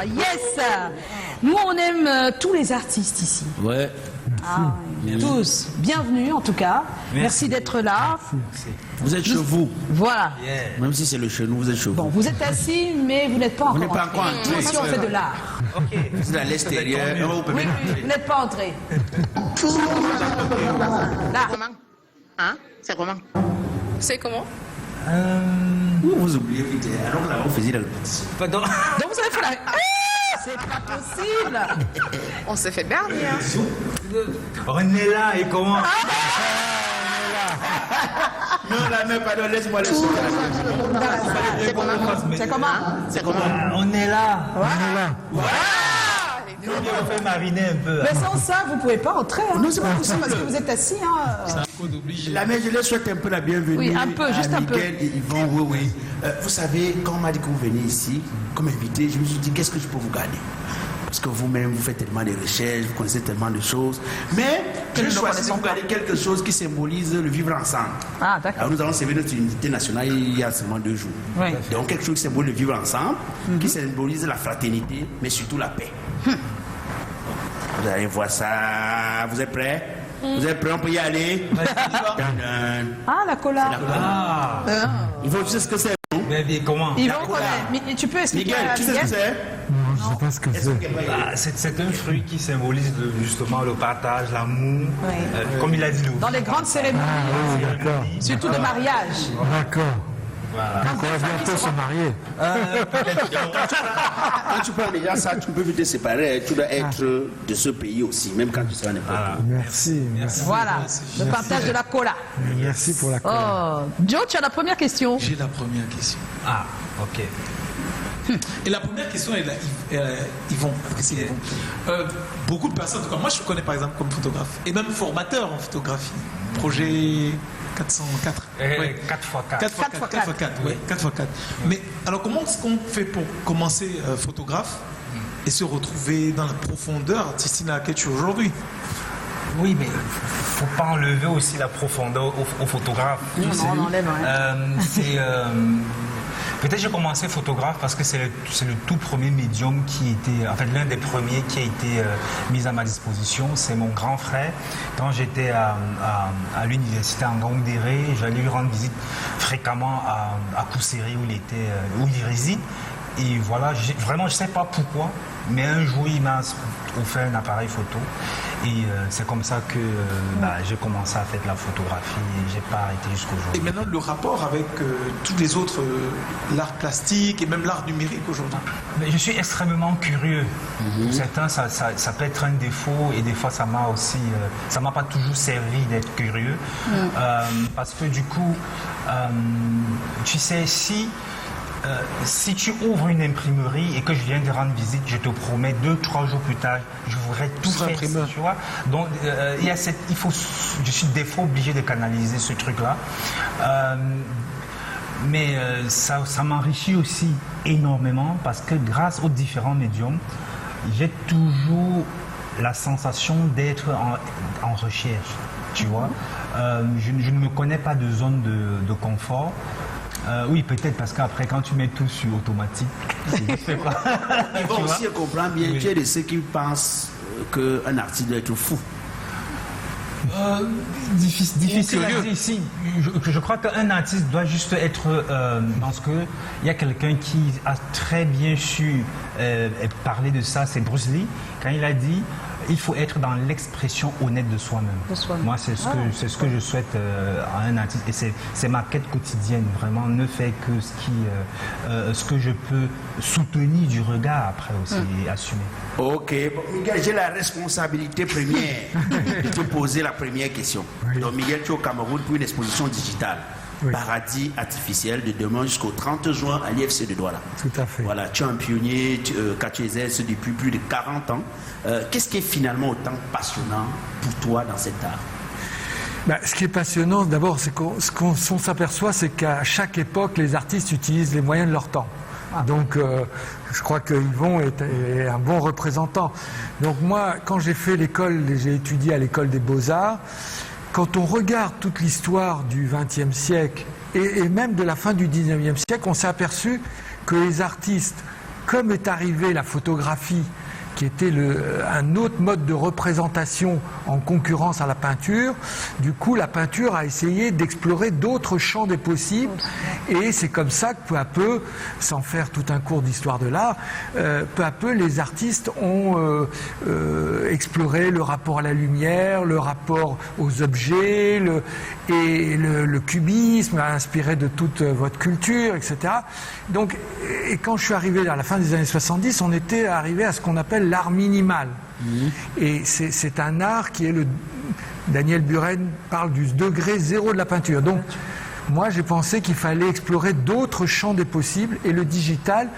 Yes. Nous, on aime tous les artistes ici. Ouais. Ah, tous. Bienvenue, en tout cas. Merci d'être là. Vous êtes chez vous. Voilà. Même si c'est le chez nous, vous êtes chez vous. Bon, vous êtes assis, mais vous n'êtes pas encore Vous n'êtes pas encore entré. Nous aussi, on fait de l'art. Ok. Vous êtes à l'extérieur. Oui, vous n'êtes pas entré. Là. Comment? Hein? C'est comment? C'est comment? Vous oubliez vite. Alors là, on faisait la répétition. Donc vous avez fait la... C'est pas possible. On s'est fait berner. On est là et comment? Non, la même, pardon, laisse-moi le son. C'est comment? C'est comment? C'est comment? On est là. Voilà. On fait mariner un peu. Mais sans ça, vous ne pouvez pas entrer. Hein. Non, c'est pas possible. Parce que vous êtes assis. Hein. La mère, je leur souhaite un peu la bienvenue. Oui, un peu, juste à un peu. Miguel et Yvon, oui. Vous savez, quand on m'a dit que vous venez ici, comme invité, je me suis dit, qu'est-ce que je peux vous garder? Parce que vous-même, vous faites tellement de recherches, vous connaissez tellement de choses. Mais je choisis de vous garder quelque chose qui symbolise le vivre ensemble. Ah, d'accord. Alors, nous allons célébrer notre unité nationale il y a seulement 2 jours. Oui. Donc, quelque chose qui symbolise le vivre ensemble, qui symbolise la fraternité, mais surtout la paix. Vous allez voir ça. Vous êtes prêts? Vous êtes prêts? On peut y aller? Ah, la cola. Il faut, tu sais ce que c'est? Mais comment? Ils vont connaître. Mais tu peux expliquer Miguel, à tu sais ce que c'est? Non, je ne sais pas ce que c'est. C'est un fruit qui symbolise justement le partage, l'amour. Comme il a dit, Dans les grandes cérémonies, Ah oui, d'accord. surtout de mariage. D'accord. Donc on va bientôt se marier. Quand tu parles déjà ça, tu peux vite te séparer. Tu dois être de ce pays aussi, même quand tu seras n'importe où. Merci. Voilà, le partage de la cola. Merci pour la cola. Oh. Joe, tu as la première question. J'ai la première question. Ah, ok. Et la première question, ils vont. Beaucoup de personnes, en tout cas, moi je connais par exemple comme photographe, et même formateur en photographie. Projet 404. 4x4. 4x4. Ouais, 4x4. Mais alors, comment est-ce qu'on fait pour commencer photographe et se retrouver dans la profondeur artistique dans laquelle tu es aujourd'hui? Oui, mais faut pas enlever aussi la profondeur au photographe. Non, on enlève rien. Peut-être j'ai commencé photographe parce que c'est le tout premier médium qui était, en fait l'un des premiers qui a été mis à ma disposition. C'est mon grand frère. Quand j'étais à l'université en Gangdéré, j'allais lui rendre visite fréquemment à Kousseré où il réside. Et voilà, vraiment je sais pas pourquoi, mais un jour il m'a offert un appareil photo. Et c'est comme ça que j'ai commencé à faire de la photographie et j'ai pas arrêté jusqu'aujourd'hui. Et maintenant, le rapport avec tous les autres, l'art plastique et même l'art numérique aujourd'hui? Mais je suis extrêmement curieux. Pour certains, ça peut être un défaut et des fois, ça m'a aussi, ça m'a pas toujours servi d'être curieux. Parce que du coup, tu sais, si tu ouvres une imprimerie et que je viens de rendre visite, je te promets 2-3 jours plus tard, je voudrais tout faire, tu vois. Donc je suis des fois obligé de canaliser ce truc-là. Mais ça m'enrichit aussi énormément parce que grâce aux différents médiums, j'ai toujours la sensation d'être en recherche, tu vois. Je ne me connais pas de zone de confort. Oui, peut-être parce qu'après, quand tu mets tout sur automatique, c'est pas. Ils vont aussi comprendre bien. Tu es de ceux qui pensent qu'un artiste doit être fou. Difficile à dire ici. Je crois qu'un artiste doit juste être parce que il y a quelqu'un qui a très bien su parler de ça, c'est Bruce Lee, quand il a dit il faut être dans l'expression honnête de soi-même. Moi, c'est ce que je souhaite à un artiste. Et c'est ma quête quotidienne, vraiment. Ne faire que ce que je peux soutenir du regard après aussi et assumer. Ok. Miguel, j'ai la responsabilité première de te poser la première question. Oui. Donc, Miguel, tu es au Cameroun pour une exposition digitale. Oui. Paradis artificiel de demain jusqu'au 30 juin à l'IFC de Douala. Tout à fait. Voilà, tu es un pionnier, tu exerces depuis plus de 40 ans. Qu'est-ce qui est finalement autant passionnant pour toi dans cet art? Ce qui est passionnant, d'abord, c'est ce qu'on s'aperçoit, c'est qu'à chaque époque, les artistes utilisent les moyens de leur temps. Donc, je crois que Yvon est un bon représentant. Donc moi, quand j'ai fait j'ai étudié à l'école des Beaux-Arts, quand on regarde toute l'histoire du XXe siècle et même de la fin du XIXe siècle, on s'est aperçu que les artistes comme est arrivée la photographie, qui était un autre mode de représentation en concurrence à la peinture, du coup la peinture a essayé d'explorer d'autres champs des possibles, et c'est comme ça que peu à peu, sans faire tout un cours d'histoire de l'art, peu à peu les artistes ont exploré le rapport à la lumière, le rapport aux objets, le cubisme a inspiré de toute votre culture, etc. Donc, et quand je suis arrivé à la fin des années 70, on était arrivé à ce qu'on appelle l'art minimal. Et c'est un art qui est Daniel Buren parle du degré zéro de la peinture. Donc, moi, j'ai pensé qu'il fallait explorer d'autres champs des possibles, et le digital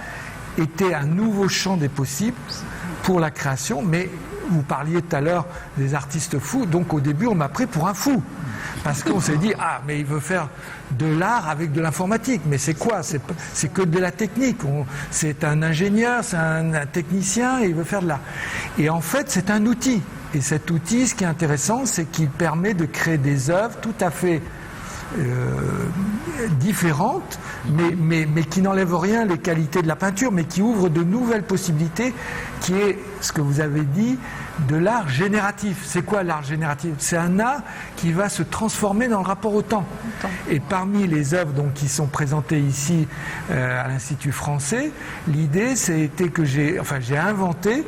était un nouveau champ des possibles pour la création. Mais vous parliez tout à l'heure des artistes fous, donc au début, on m'a pris pour un fou. Parce qu'on s'est dit, ah, mais il veut faire de l'art avec de l'informatique. Mais c'est quoi? C'est que de la technique. C'est un ingénieur, c'est un technicien, et il veut faire de l'art. Et en fait, c'est un outil. Et cet outil, ce qui est intéressant, c'est qu'il permet de créer des œuvres tout à fait différentes, mais qui n'enlèvent rien les qualités de la peinture, mais qui ouvrent de nouvelles possibilités, qui est ce que vous avez dit, de l'art génératif. C'est quoi l'art génératif? C'est un art qui va se transformer dans le rapport au temps. Et parmi les œuvres donc, qui sont présentées ici à l'Institut français, l'idée c'était que j'ai inventé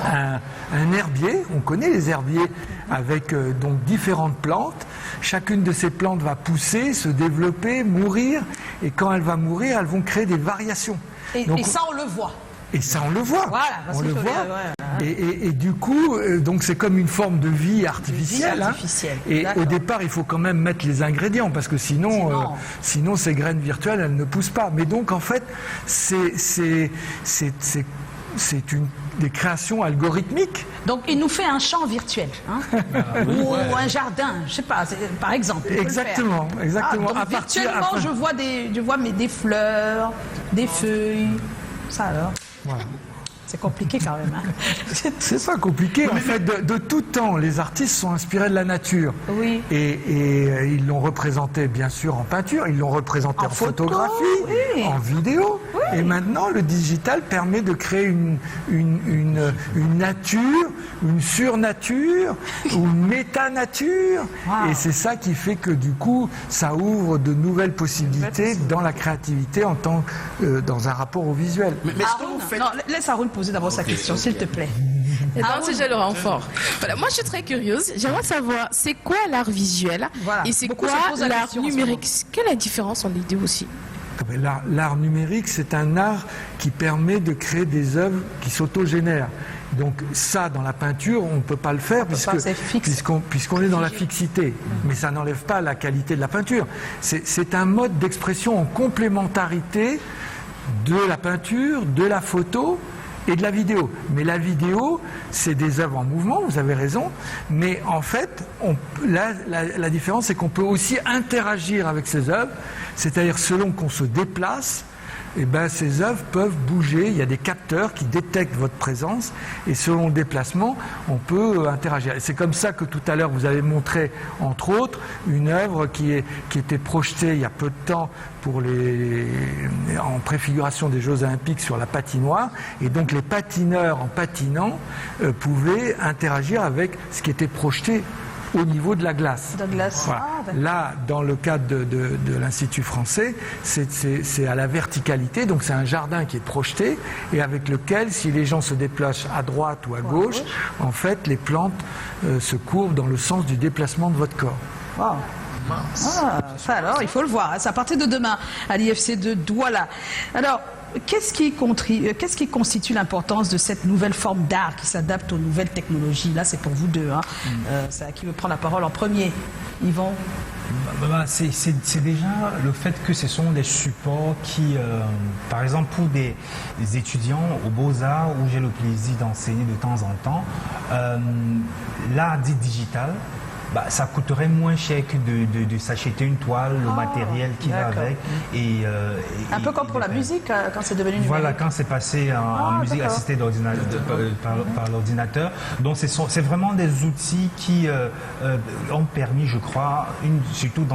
un herbier. On connaît les herbiers avec donc différentes plantes. Chacune de ces plantes va pousser, se développer, mourir, et quand elle va mourir, elles vont créer des variations. Et ça, on le voit. Et ça, on le voit. Voilà, on le voit. Et du coup, donc c'est comme une forme de vie artificielle. Et au départ, il faut quand même mettre les ingrédients, parce que sinon ces graines virtuelles, elles ne poussent pas. Mais donc, en fait, c'est des créations algorithmiques. Donc, il nous fait un champ virtuel, hein, ou un jardin, je sais pas, par exemple. Exactement. Donc, virtuellement, je vois des fleurs, des feuilles. Ça alors. Voilà. C'est compliqué quand même. Hein. C'est pas compliqué. En fait, de tout temps, les artistes sont inspirés de la nature. Oui. Et ils l'ont représenté, bien sûr, en peinture, ils l'ont représenté en photographie, oui. en vidéo. Oui. Et maintenant, le digital permet de créer une nature, une surnature, ou une méta-nature. Wow. Et c'est ça qui fait que, du coup, ça ouvre de nouvelles possibilités dans la créativité dans un rapport au visuel. Mais est-ce que vous faites... Non, laisse Haroun poser d'abord sa question, s'il te plaît. Et donc, si j'ai le renfort. Voilà, moi, je suis très curieuse. J'aimerais savoir, c'est quoi l'art visuel et c'est quoi l'art numérique? Quelle est la différence entre les deux aussi? L'art numérique, c'est un art qui permet de créer des œuvres qui s'autogénèrent. Donc ça, dans la peinture, on ne peut pas le faire puisqu'on est dans la fixité. Mais ça n'enlève pas la qualité de la peinture. C'est un mode d'expression en complémentarité de la peinture, de la photo et de la vidéo. Mais la vidéo, c'est des œuvres en mouvement, vous avez raison, mais en fait, la différence, c'est qu'on peut aussi interagir avec ces œuvres, c'est-à-dire selon qu'on se déplace, eh ben, ces œuvres peuvent bouger, il y a des capteurs qui détectent votre présence, et selon le déplacement, on peut interagir. Et c'est comme ça que tout à l'heure, vous avez montré, entre autres, une œuvre qui était projetée il y a peu de temps en préfiguration des Jeux Olympiques sur la patinoire, et donc les patineurs, en patinant, pouvaient interagir avec ce qui était projeté au niveau de la glace. Voilà. Là, dans le cadre de l'Institut français, c'est à la verticalité, donc c'est un jardin qui est projeté et avec lequel, si les gens se déplacent à droite ou à gauche, en fait, les plantes se courbent dans le sens du déplacement de votre corps. Wow. Ça alors, il faut le voir. C'est à partir de demain à l'IFC de Douala. Alors, qu'est-ce qui constitue l'importance de cette nouvelle forme d'art qui s'adapte aux nouvelles technologies? Là, c'est pour vous deux. Hein. C'est à qui veut prendre la parole en premier? Yvon? C'est déjà le fait que ce sont des supports qui, par exemple, pour des étudiants aux Beaux-Arts, où j'ai le plaisir d'enseigner de temps en temps, l'art dit digital ça coûterait moins cher que de s'acheter une toile, le matériel qui va avec. Un peu comme pour la musique, quand c'est devenu numérique. Voilà, quand c'est passé en musique assistée par l'ordinateur. Donc c'est vraiment des outils qui ont permis, je crois, surtout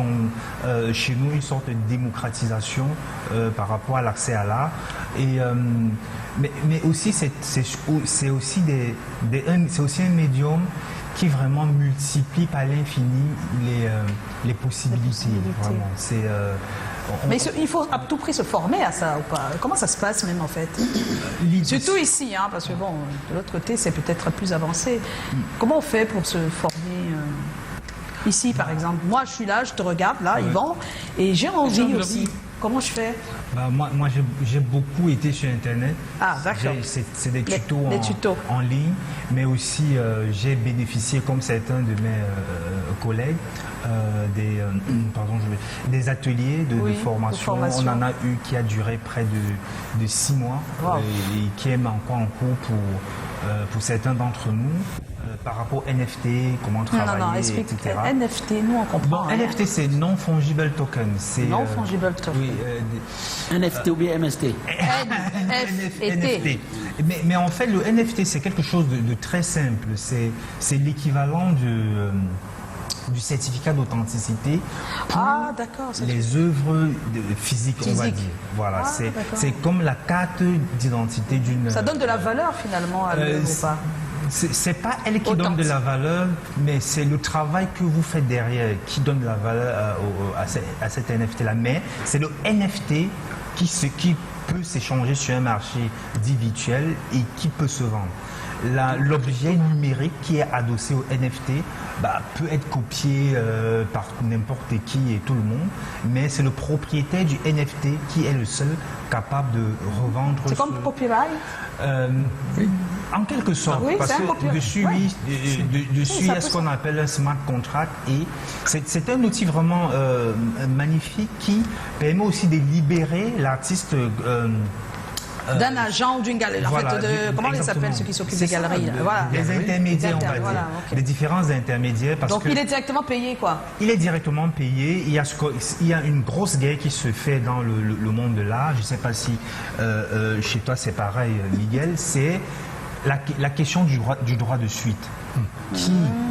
chez nous, une sorte de démocratisation par rapport à l'accès à l'art. Mais aussi, c'est aussi un médium qui vraiment multiplie par l'infini les possibilités. Vraiment. Mais il faut à tout prix se former à ça ou pas? Comment ça se passe même en fait? Surtout ici, parce que bon, de l'autre côté c'est peut-être plus avancé. Comment on fait pour se former ici par exemple? Moi je suis là, je te regarde là, Yvan, et j'ai envie aussi. Comment je fais? Moi j'ai beaucoup été sur Internet. Ah d'accord. C'est des tutos, en ligne, mais aussi j'ai bénéficié, comme certains de mes collègues, des ateliers de formation. On en a eu qui a duré près de 6 mois et qui est encore en cours pour certains d'entre nous. Par rapport au NFT, comment travailler, non, explique, etc. NFT, nous on comprend. Bon, NFT c'est non-fungible token. Non-fungible token. NFT ou bien MST? NFT. Mais en fait, le NFT c'est quelque chose de très simple. C'est l'équivalent du certificat d'authenticité pour les œuvres physiques, on va dire. Voilà, c'est comme la carte d'identité d'une... Ça donne de la valeur finalement à l'œuvre ou pas? C'est pas elle qui donne de la valeur, mais c'est le travail que vous faites derrière qui donne de la valeur à cet NFT-là. Mais c'est le NFT qui peut s'échanger sur un marché dit virtuel et qui peut se vendre. L'objet numérique qui est adossé au NFT peut être copié par n'importe qui et tout le monde, mais c'est le propriétaire du NFT qui est le seul capable de revendre. C'est comme copyright? En quelque sorte, parce que dessus, il y a ce qu'on appelle un smart contract et c'est un outil vraiment magnifique qui permet aussi de libérer l'artiste d'un agent ou d'une galerie. Comment ils s'appellent ceux qui s'occupent des galeries? Des intermédiaires, on va dire. Des différents intermédiaires. Donc il est directement payé, quoi? Il est directement payé. Il y a une grosse guerre qui se fait dans le monde de l'art. Je ne sais pas si chez toi c'est pareil, Miguel. C'est la question du droit de suite.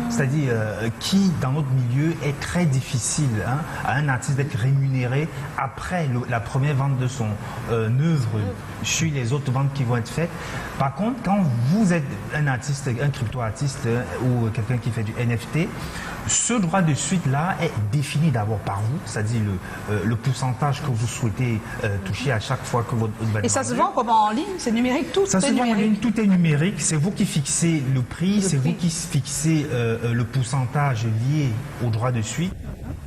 C'est-à-dire qui, dans notre milieu, est très difficile à un artiste d'être rémunéré après la première vente de son œuvre sur les autres ventes qui vont être faites. Par contre, quand vous êtes un artiste, un crypto-artiste ou quelqu'un qui fait du NFT, ce droit de suite-là est défini d'abord par vous, c'est-à-dire le pourcentage que vous souhaitez toucher à chaque fois que votre... Et ça se vend comment en ligne? C'est numérique? Tout ça se vend en ligne, tout est numérique. C'est vous qui fixez le prix, c'est vous qui fixez le pourcentage lié au droit de suite.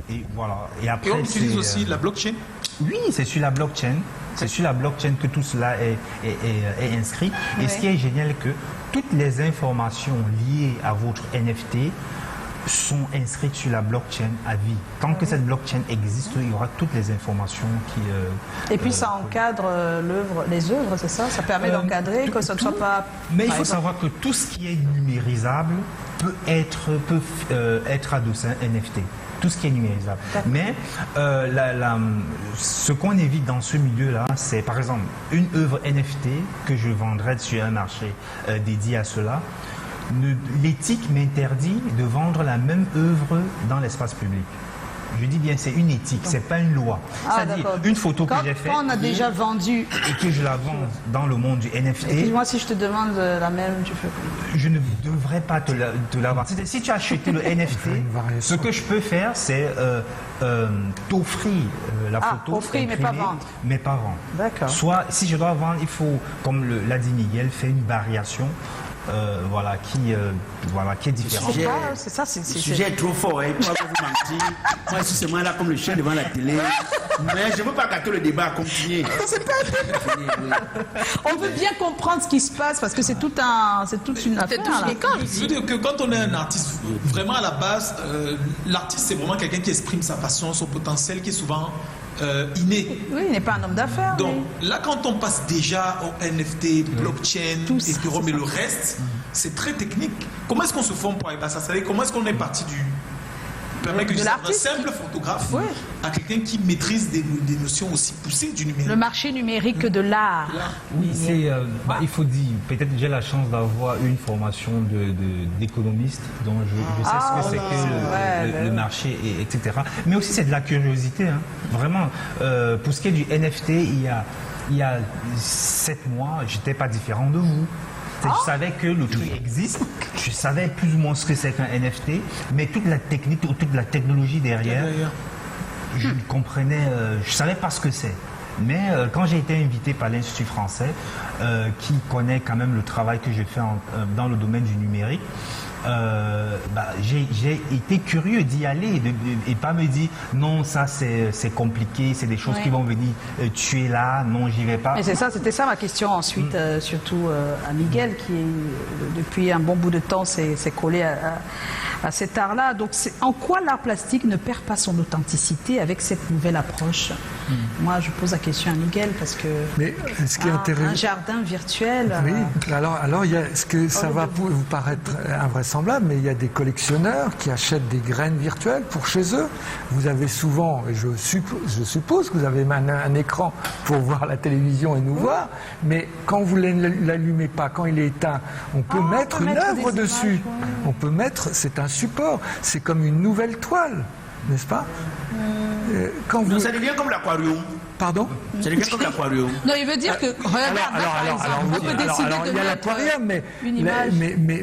Et voilà. Et après, on utilise aussi la blockchain? Oui, c'est sur la blockchain. C'est sur la blockchain que tout cela est inscrit. Et ce qui est génial, c'est que toutes les informations liées à votre NFT sont inscrites sur la blockchain à vie. Tant que cette blockchain existe, il y aura toutes les informations qui... Et puis ça encadre les œuvres, c'est ça? Ça permet d'encadrer, que ça ne soit pas... Mais il faut savoir que tout ce qui est numérisable peut être adossé à un NFT. Tout ce qui est numérisable. Mais ce qu'on évite dans ce milieu-là, c'est par exemple une œuvre NFT que je vendrais sur un marché dédié à cela. L'éthique m'interdit de vendre la même œuvre dans l'espace public. Je dis bien, c'est une éthique, c'est pas une loi. C'est-à-dire, une photo que j'ai faite... Quand on a déjà vendu... Et que je la vends dans le monde du NFT... Excuse-moi, si je te demande la même, tu fais quoi? Je ne devrais pas te la vendre. Si tu as acheté le NFT, ce que je peux faire, c'est t'offrir la photo offrir, mais pas vendre. Mais pas vendre. D'accord. Soit, si je dois vendre, il faut, comme l'a dit Miguel, faire une variation. Qui est différent. Le sujet est trop fort, il ne faut pas vous mentir. Moi, je suis là comme le chien devant la télé. Mais je ne veux pas gâter le débat à continuer. On veut bien comprendre ce qui se passe parce que c'est toute une affaire. Je veux dire que quand on est un artiste, vraiment à la base, l'artiste c'est vraiment quelqu'un qui exprime sa passion, son potentiel, qui est souvent inné. Oui, il n'est pas un homme d'affaires. Donc là, quand on passe déjà au NFT, blockchain, Ethereum et le reste, c'est très technique. Comment est-ce qu'on se forme pour arriver à ça? Comment est-ce qu'on est parti permet que de un l'artiste. simple photographe à quelqu'un qui maîtrise des notions aussi poussées du numérique. Le marché numérique de l'art. Oui, il faut dire, peut-être j'ai la chance d'avoir une formation d'économiste, donc je sais ce que c'est que le marché, etc. Mais aussi c'est de la curiosité, hein. Vraiment. Pour ce qui est du NFT, il y a 7 mois, j'étais pas différent de vous. Je savais que le truc existe, je savais plus ou moins ce que c'est qu'un NFT, mais toute la technique, toute la technologie derrière, je comprenais, je savais pas ce que c'est. Mais quand j'ai été invité par l'Institut français, qui connaît quand même le travail que j'ai fait dans le domaine du numérique, j'ai été curieux d'y aller et pas me dire non, ça c'est compliqué, c'est des choses qui vont venir tuer là, non, j'y vais pas. Mais c'était ça ma question ensuite, surtout à Miguel qui depuis un bon bout de temps s'est collé à cet art-là. Donc en quoi l'art plastique ne perd pas son authenticité avec cette nouvelle approche? Moi je pose la question à Miguel parce que ce qui est intéressant, un jardin virtuel. Oui, alors il y a ce que ça va vous paraître invraisemblable, mais il y a des collectionneurs qui achètent des graines virtuelles pour chez eux. Vous avez souvent, et je suppose que vous avez un écran pour voir la télévision et nous voir, mais quand vous ne l'allumez pas, quand il est éteint, on peut mettre une œuvre dessus. On peut mettre, c'est un support, c'est comme une nouvelle toile, n'est-ce pas? Ça devient comme l'aquarium. Pardon? Ça devient comme l'aquarium. Non, il veut dire que on peut décider de il y a l'aquarium, mais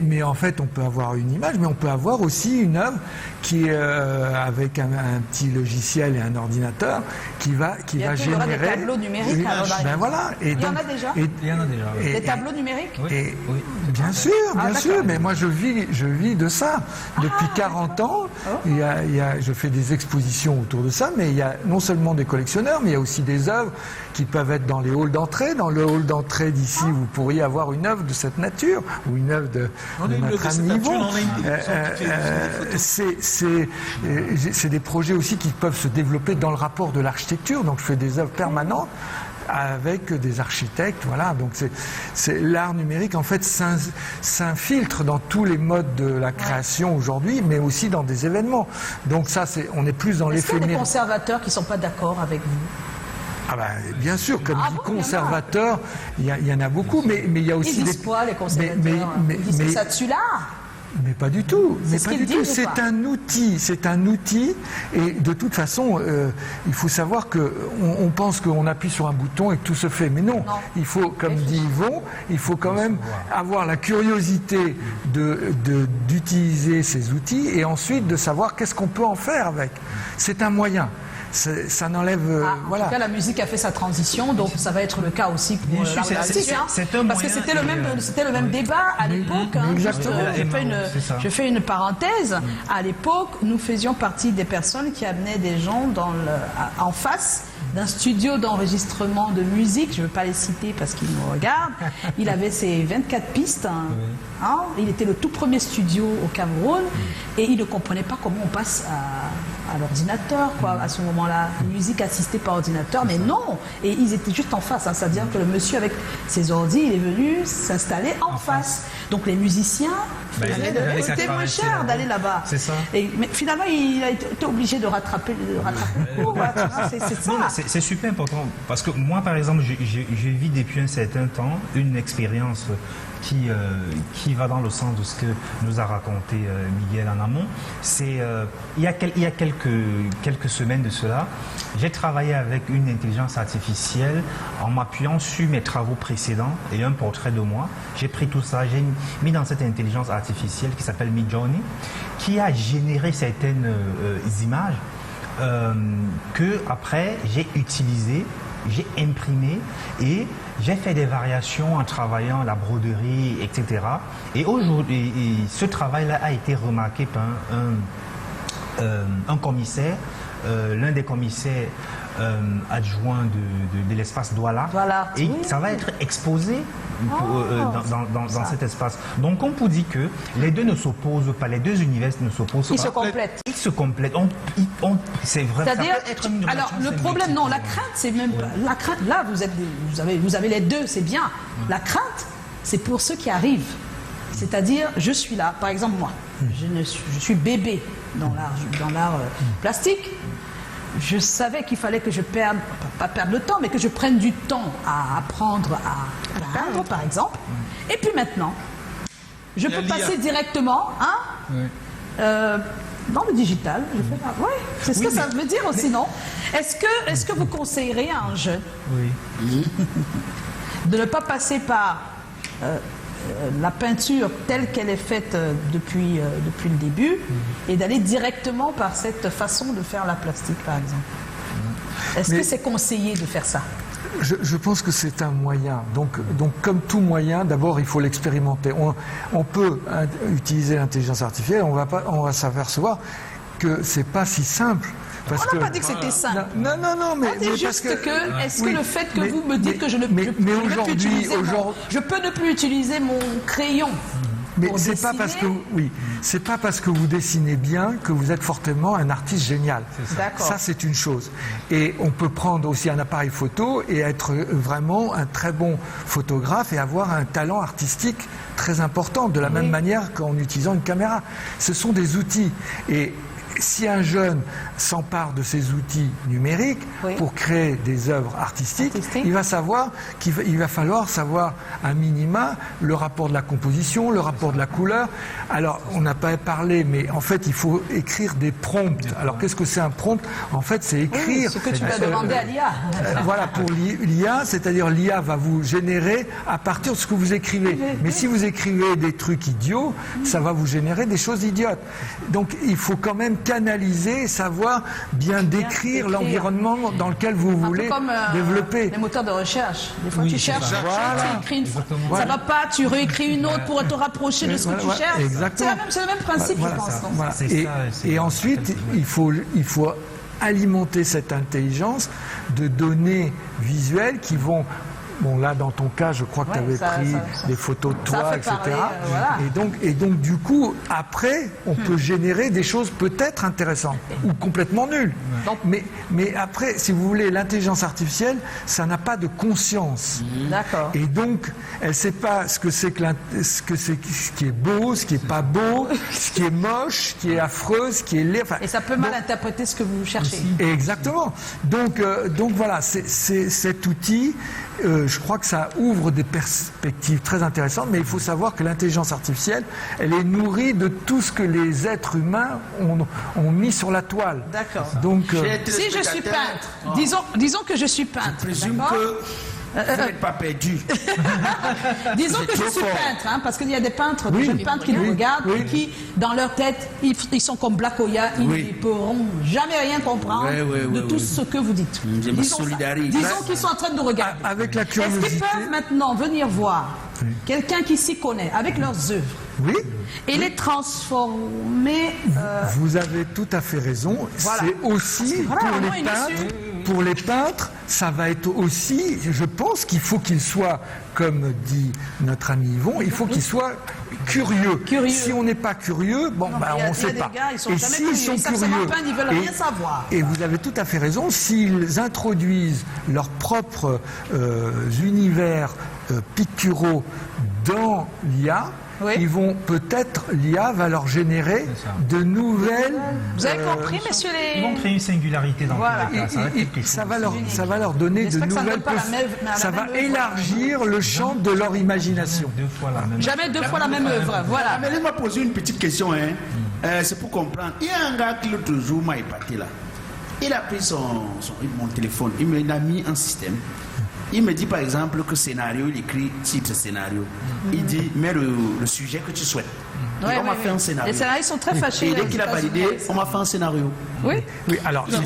mais en fait, on peut avoir une image, mais on peut avoir aussi une œuvre qui est avec un petit logiciel et un ordinateur qui va générer des tableaux numériques. Ben voilà. Et il y en a déjà. Il y en a déjà. Des tableaux numériques. Oui. Bien sûr. Mais moi, je vis de ça depuis 40 ans. Je fais des expositions autour de ça, mais il y a non seulement des collectionneurs, mais il y a aussi des œuvres qui peuvent être dans les halls d'entrée. Dans le hall d'entrée d'ici, vous pourriez avoir une œuvre de cette nature ou une œuvre de notre ami Yvon. C'est des projets aussi qui peuvent se développer dans le rapport de l'architecture. Donc je fais des œuvres permanentes avec des architectes, voilà. Donc c'est l'art numérique en fait s'infiltre dans tous les modes de la création aujourd'hui, mais aussi dans des événements. Donc ça, on est plus dans l'éphémère. Est-ce qu'il y a des conservateurs qui ne sont pas d'accord avec vous? Ah ben, bien sûr, comme conservateurs, il y en a beaucoup, mais il y a aussi ils disent quoi, les conservateurs? Ils disent que ça tue l'art. Mais pas du tout. C'est un outil. Et de toute façon, il faut savoir que on pense qu'on appuie sur un bouton et que tout se fait. Mais non. Il faut, comme dit Yvon, il faut quand même avoir la curiosité d'utiliser ces outils et ensuite de savoir qu'est-ce qu'on peut en faire avec. C'est un moyen. Ça n'enlève. En tout cas, la musique a fait sa transition, donc ça va être le cas aussi pour l'art plastique. Parce que c'était le même débat à l'époque. Exactement. Je fais une parenthèse. À l'époque, nous faisions partie des personnes qui amenaient des gens en face d'un studio d'enregistrement de musique. Je ne veux pas les citer parce qu'ils nous regardent. Il avait ses 24 pistes. Il était le tout premier studio au Cameroun et il ne comprenait pas comment on passe à l'ordinateur, à ce moment-là. Musique assistée par ordinateur, mais non. Et ils étaient juste en face. C'est-à-dire que le monsieur avec ses ordi, il est venu s'installer en face. Donc les musiciens, c'était moins cher d'aller là-bas. C'est ça. Mais finalement, il a été obligé de rattraper le cours. C'est ça. C'est super important. Parce que moi, par exemple, je vis depuis un certain temps une expérience qui va dans le sens de ce que nous a raconté Miguel en amont. C'est il y a quelques semaines de cela, j'ai travaillé avec une intelligence artificielle en m'appuyant sur mes travaux précédents et un portrait de moi. J'ai pris tout ça, j'ai mis dans cette intelligence artificielle qui s'appelle Midjourney, qui a généré certaines images que après j'ai utilisées, j'ai imprimé et j'ai fait des variations en travaillant la broderie, etc. Et aujourd'hui, ce travail-là a été remarqué par un commissaire, l'un des commissaires adjoints de l'espace Douala. Et ça va être exposé dans cet espace. Donc on peut dire que les deux ne s'opposent pas, les deux univers ne s'opposent pas. Ils se complètent. Ils se complètent. C'est vrai. C'est-à-dire, alors le problème, non, la crainte, c'est même pas. La crainte, là, vous avez les deux, c'est bien. La crainte, c'est pour ceux qui arrivent. C'est-à-dire, je suis là, par exemple moi, je suis bébé dans l'art plastique. Je savais qu'il fallait que je pas perdre le temps, mais que je prenne du temps à apprendre à peindre, par exemple. Et puis maintenant, je peux passer directement dans le digital. Oui, c'est ce que ça veut dire aussi, non? Est-ce que vous conseillerez à un jeune de ne pas passer par la peinture telle qu'elle est faite depuis le début et d'aller directement par cette façon de faire la plastique, par exemple? Est-ce que c'est conseillé de faire ça? Je pense que c'est un moyen. Donc, comme tout moyen, d'abord, il faut l'expérimenter. On peut utiliser l'intelligence artificielle, on va s'apercevoir que c'est pas si simple. On n'a pas dit que c'était simple. Non, mais on dit juste que est-ce que le fait que vous me dites que je ne peux plus utiliser mon crayon. Mais c'est pas parce que vous dessinez bien que vous êtes fortement un artiste génial. Ça, c'est une chose. Et on peut prendre aussi un appareil photo et être vraiment un très bon photographe et avoir un talent artistique très important, de la même manière qu'en utilisant une caméra. Ce sont des outils. Et si un jeune s'empare de ces outils numériques pour créer des œuvres artistiques, il va savoir qu'il va falloir savoir un minima le rapport de la composition, le rapport de la couleur. Alors, on n'a pas parlé, mais en fait, il faut écrire des prompts. Alors, qu'est-ce que c'est un prompt? En fait, c'est écrire... ce que tu vas demander à l'IA. Voilà, pour l'IA, c'est-à-dire l'IA va vous générer à partir de ce que vous écrivez. Mais si vous écrivez des trucs idiots, ça va vous générer des choses idiotes. Donc, il faut quand même canaliser, savoir bien décrire l'environnement dans lequel vous voulez développer. Les moteurs de recherche. Des fois, tu cherches, tu écris une fois, ça ne va pas, tu réécris une autre pour te rapprocher de ce que tu cherches. C'est le même principe, je pense. Et ensuite, il faut alimenter cette intelligence de données visuelles qui vont... Bon, là, dans ton cas, je crois que tu avais pris des photos de toi, etc. Et donc, du coup, après, on peut générer des choses peut-être intéressantes ou complètement nulles. Mais après, si vous voulez, l'intelligence artificielle, ça n'a pas de conscience. D'accord. Et donc, elle ne sait pas ce qui est beau, ce qui n'est pas beau, ce qui est moche, ce qui est affreux, ce qui est laid. Et ça peut mal interpréter ce que vous cherchez. Exactement. Donc voilà, c'est cet outil. Je crois que ça ouvre des perspectives très intéressantes, mais il faut savoir que l'intelligence artificielle, elle est nourrie de tout ce que les êtres humains ont mis sur la toile. D'accord. Donc, si je suis peintre, disons que je suis peintre. Je présume que vous n'êtes pas perdu. Disons que je suis peintre, parce qu'il y a des peintres, des jeunes peintres qui nous regardent et qui, dans leur tête, ils sont comme Black Oya, ils ne pourront jamais rien comprendre de tout ce que vous dites. Disons qu'ils sont en train de nous regarder. Avec la curiosité. Est-ce qu'ils peuvent maintenant venir voir quelqu'un qui s'y connaît avec leurs œuvres et les transformer Vous avez tout à fait raison. C'est aussi pour les peintres, ça va être aussi, je pense qu'il faut qu'ils soient, comme dit notre ami Yvon, il faut qu'ils soient curieux. Si on n'est pas curieux, on ne sait pas. Et s'ils sont curieux, ils veulent rien savoir. Et vous avez tout à fait raison, s'ils introduisent leur propre univers picturaux dans l'IA, ils vont peut-être, l'IA va leur générer de nouvelles... Vous avez compris, messieurs les... Ils vont créer une singularité dans le cas. Ça va leur donner de nouvelles... Ça va élargir le champ de leur imagination. Jamais deux fois la même œuvre, voilà. Mais laisse-moi poser une petite question, c'est pour comprendre. Il y a un gars qui l'autre jour m'a épaté là. Il a pris mon téléphone, il m'a mis un système. Il me dit par exemple que scénario, il écrit titre scénario. Il dit, mets le sujet que tu souhaites. On m'a fait un scénario. Les scénarios sont très fâchés. Et dès qu'il a validé, on m'a fait un scénario. Oui, alors il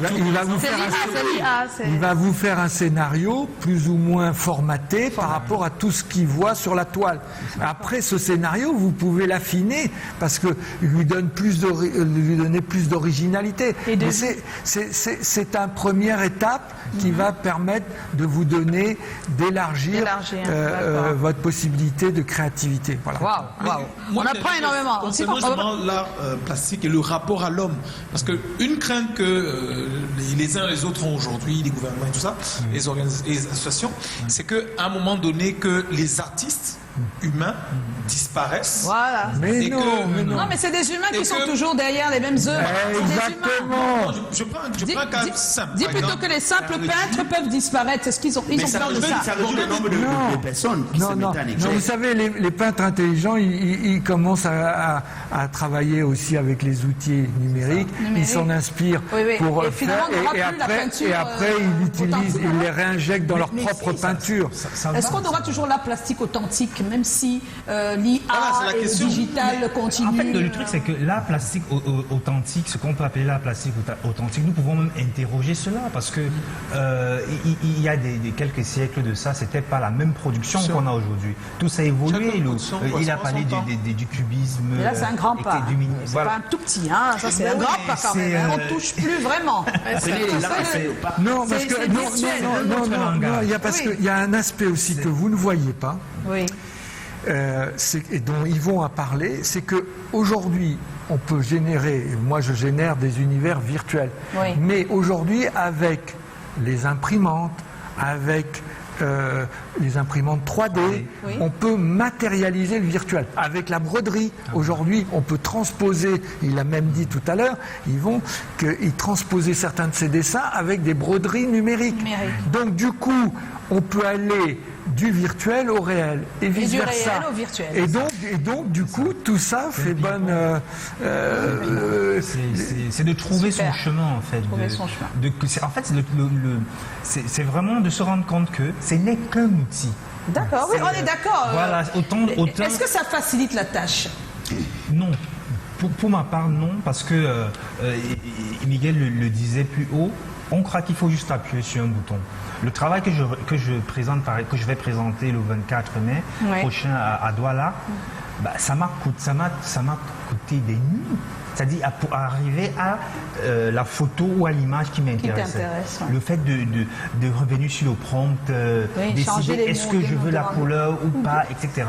va vous faire un scénario plus ou moins formaté par rapport à tout ce qu'il voit sur la toile. Après, ce scénario, vous pouvez l'affiner parce que lui donner plus d'originalité. Mais c'est une première étape qui va permettre de vous donner, d'élargir votre possibilité de créativité. Voilà. On apprend énormément. Concernant l'art plastique et le rapport à l'homme, parce qu'une crainte que les uns et les autres ont aujourd'hui, les gouvernements et tout ça, les associations, c'est qu'à un moment donné, que les artistes humains disparaissent. Voilà. Mais non, mais non. Non, mais c'est des humains qui sont toujours derrière les mêmes œuvres. Exactement. Je prends un cas simple. Dis par plutôt exemple. que les simples peintres peuvent disparaître. C'est ce qu'ils ont Mais ça peur de réduit ça. le nombre de personnes qui se Non, mettent en vous exergue. savez, les peintres intelligents, ils commencent à travailler aussi avec les outils numériques. Ils s'en inspirent Oui. pour Et finalement, on n'aura plus la peinture, et après ils utilisent, authentique. ils les réinjectent dans leur propre peinture. Est-ce qu'on aura toujours la plastique authentique, même si l'IA Voilà, c'est la et le question. digital continue? En fait, le truc, c'est que la plastique authentique, ce qu'on peut appeler la plastique authentique, nous pouvons même interroger cela parce que il y a quelques siècles de ça, c'était pas la même production qu'on a aujourd'hui. Tout ça a évolué. Il a parlé du cubisme. Mais là, c'est un grand pas. C'est pas un tout petit, hein. Ça, c'est un grand pas quand même. On ne touche plus vraiment. Non, parce que c'est non, virtuel, il y a un aspect aussi que vous ne voyez pas. Oui. Et dont ils vont à parler, c'est que aujourd'hui on peut générer, moi je génère des univers virtuels, mais aujourd'hui avec les imprimantes, avec les imprimantes 3D, on peut matérialiser le virtuel. Avec la broderie, aujourd'hui, on peut transposer, il l'a même dit tout à l'heure, ils transposaient certains de ces dessins avec des broderies numériques. Donc du coup, on peut aller du virtuel au réel et vice versa. Du réel au virtuel. Et donc du coup, tout ça fait bonne. C'est de trouver son chemin en fait. En fait, c'est vraiment de se rendre compte que ce n'est qu'un outil. D'accord, oui, on est d'accord. Voilà, autant. Est-ce que ça facilite la tâche? Non. Pour ma part, non, parce que Miguel le disait plus haut. On croit qu'il faut juste appuyer sur un bouton. Le travail que je vais présenter le 24 mai prochain à Douala, ça m'a coûté des nuits. C'est-à-dire pour arriver à la photo ou à l'image qui m'intéressait. Le fait de revenir sur le prompt, décider est-ce que je veux la couleur ou pas, etc.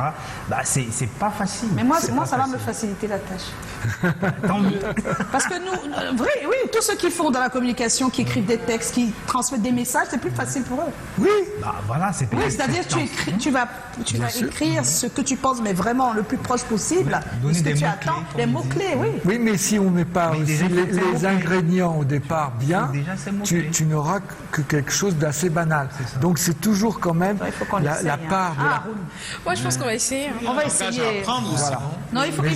C'est pas facile. Mais moi ça va me faciliter la tâche. Tant mieux. Parce que nous, tous ceux qui font dans la communication, qui écrivent des textes, qui transmettent des messages, c'est plus facile pour eux. Oui. Voilà, c'est-à-dire tu vas écrire ce que tu penses, mais vraiment le plus proche possible de ce que tu attends, les mots-clés, Oui, mais si on ne met pas aussi les ingrédients au départ bien, tu n'auras que quelque chose d'assez banal. Donc c'est toujours quand même la part de la... Moi je pense qu'on va essayer. On va essayer. Non, il faut que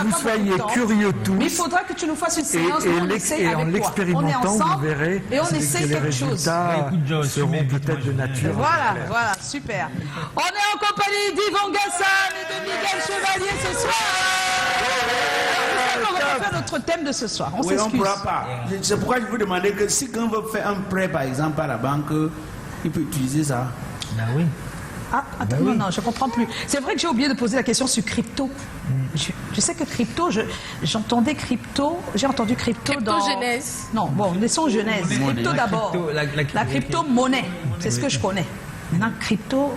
vous soyez curieux tous. Mais il faudra que tu nous fasses une séance et en l'expérimentant, vous verrez et on essaie quelque chose. Seront peut-être de nature. Voilà, super. On est en compagnie d'Yvon Gassan et de Miguel Chevalier ce soir. On va faire notre thème de ce soir. On s'excuse. On ne pourra pas. C'est pourquoi je vous demandais que si quelqu'un veut faire un prêt, par exemple, à la banque, il peut utiliser ça. Oui. Ah, attends, non, je ne comprends plus. C'est vrai que j'ai oublié de poser la question sur crypto. Je sais que crypto, j'ai entendu crypto dans... Crypto-genèse. Non, bon, laissons genèse. Crypto d'abord. La crypto-monnaie, c'est ce que je connais. Maintenant, crypto...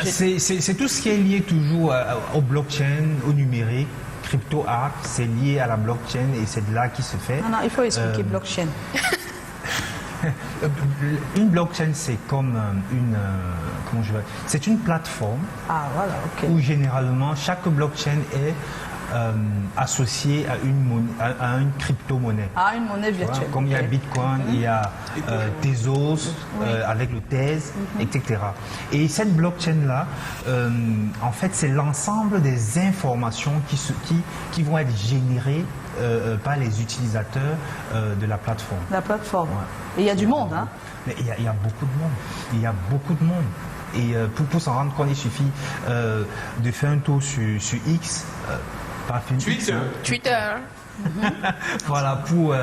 c'est tout ce qui est lié toujours au blockchain, au numérique. Crypto art, c'est lié à la blockchain et c'est de là qui se fait. Non, il faut expliquer blockchain. Une blockchain, c'est comme c'est une plateforme où généralement chaque blockchain est associé à une crypto-monnaie. Ah, une monnaie virtuelle. Comme il y a Bitcoin, il y a Tezos avec le Tez, etc. Et cette blockchain-là, en fait, c'est l'ensemble des informations qui vont être générées par les utilisateurs de la plateforme. La plateforme. Et il y a du monde, hein? Mais il y a beaucoup de monde. Il y a beaucoup de monde. Et pour s'en rendre compte, il suffit de faire un tour sur X. Twitter. Voilà, pour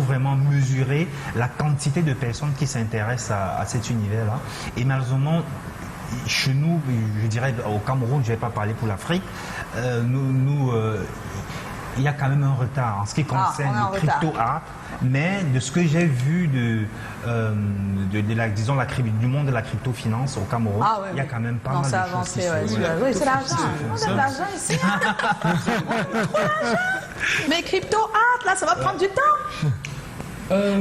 vraiment mesurer la quantité de personnes qui s'intéressent à cet univers-là. Et malheureusement, chez nous, je dirais au Cameroun, je ne vais pas parler pour l'Afrique, il y a quand même un retard en ce qui concerne le crypto-art. Mais de ce que j'ai vu du monde de la crypto-finance au Cameroun, il y a quand même pas mal de choses qui Oui, c'est l'argent. On a de l'argent ici. Mais crypto-art, là, ça va prendre du temps.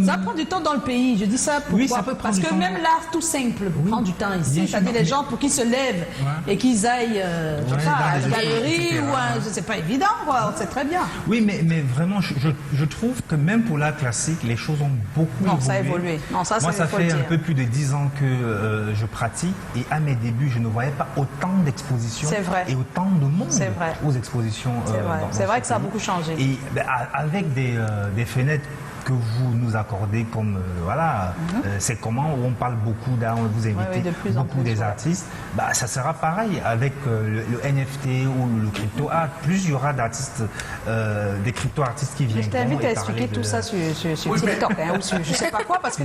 Ça prend du temps dans le pays. Je dis ça pourquoi? Oui, ça peut parce prendre que du même temps. l'art tout simple prend du temps ici. C'est-à-dire les gens pour qu'ils se lèvent et qu'ils aillent je sais pas, à dans une les galerie etc. ou à, c'est pas évident, quoi. On sait très bien. Oui, mais vraiment, je trouve que même pour l'art classique, les choses ont beaucoup évolué. Non, ça a évolué. Non, ça, moi, ça faut le fait un dire. peu plus de 10 ans que je pratique et à mes débuts, je ne voyais pas autant d'expositions C'est vrai. et autant de monde C'est vrai. aux expositions. C'est vrai. dans C'est vrai ce que ça a pays. beaucoup changé. Et ben, avec des fenêtres que vous nous accordez comme c'est comment où on parle beaucoup d'art, on vous invite Oui, de plus en beaucoup plus, des ouais. artistes, bah, ça sera pareil avec le NFT ou le crypto art. Plus il y aura d'artistes, des crypto-artistes qui viendront. Je t'invite à et expliquer parler tout de- ça sur TikTok ou sur je sais pas quoi, parce que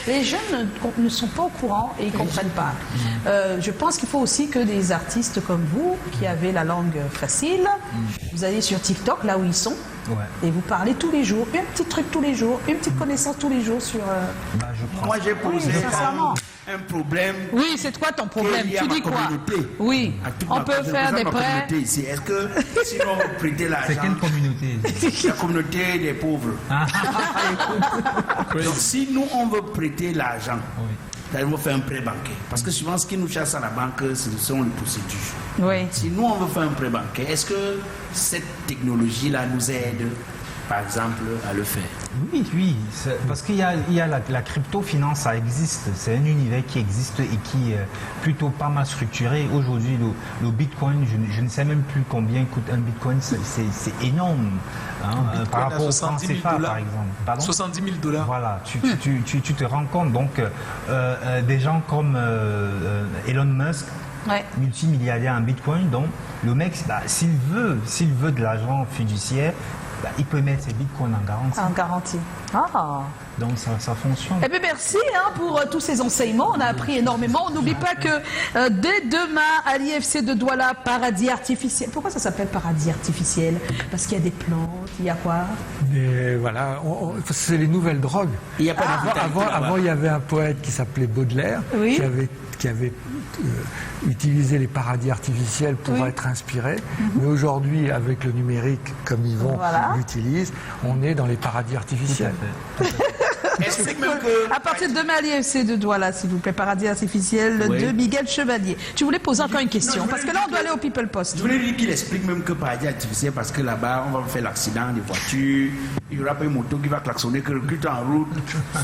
les jeunes ne sont pas au courant et ils ne comprennent pas. Je pense qu'il faut aussi que des artistes comme vous, qui avez la langue facile, vous allez sur TikTok, là où ils sont, Ouais. et vous parlez tous les jours, un petit truc tous les jours, une petite connaissance tous les jours sur... Bah, je crois. Moi, j'ai posé Oui, sincèrement. un problème. Oui, c'est quoi ton problème? lié à Tu ma dis quoi? communauté. Oui, À toute on ma peut communauté, faire des ma prêts. communauté ici. Est-ce que si on veut prêter C'est l'argent, quelle communauté? la communauté des pauvres. Ah. Donc si nous on veut prêter l'argent, Oui. on veut faire un prêt bancaire. Parce que souvent ce qui nous chasse à la banque, ce sont les procédures. Oui. Si nous on veut faire un prêt bancaire, est-ce que cette technologie-là nous aide, par exemple, à le faire? Oui, parce qu'il y a la crypto-finance, ça existe. C'est un univers qui existe et qui est plutôt pas mal structuré. Aujourd'hui, le bitcoin, je ne sais même plus combien coûte un bitcoin, c'est énorme. Hein, par rapport au franc CFA, par exemple. Pardon? 70 000 $. Voilà, tu te rends compte. Donc, des gens comme Elon Musk, Ouais. multimilliardaire en bitcoin, donc le mec, bah, s'il veut de l'argent fiduciaire, bah, il peut mettre ses bitcoins en garantie. En garantie. Ah. Donc ça fonctionne. Eh bien, merci pour tous ces enseignements. On a appris énormément. On n'oublie pas que dès demain, à l'IFC de Douala, paradis artificiel. Pourquoi ça s'appelle paradis artificiel? Parce qu'il y a des plantes, il y a quoi? Mais voilà, c'est les nouvelles drogues. Il n'y a pas Avant, il y avait un poète qui s'appelait Baudelaire, Oui. qui avait utilisé les paradis artificiels pour Oui. être inspiré. Mais aujourd'hui, avec le numérique, comme Yvon l'utilise, on est dans les paradis artificiels. Explique même que... À partir de demain, à l'IFC de Douala, s'il vous plaît, paradis artificiel de Miguel Chevalier. Tu voulais poser encore une question? Parce que là, on doit aller au People Post. Je voulais lui qu'il explique même que paradis artificiel, parce que là-bas, on va faire l'accident des voitures, il n'y aura pas une moto qui va klaxonner que le culte en route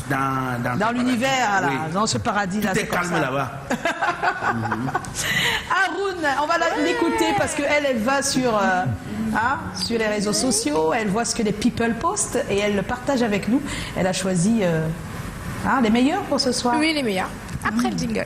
Dans l'univers, là, Oui. dans ce paradis-là. Tout est c'est comme calme ça. là-bas. Haroun, on va l'écouter parce qu'elle va sur les réseaux sociaux, elle voit ce que les people postent et elle le partage avec nous. Elle a choisi les meilleurs pour ce soir. Oui, les meilleurs. Après le jingle.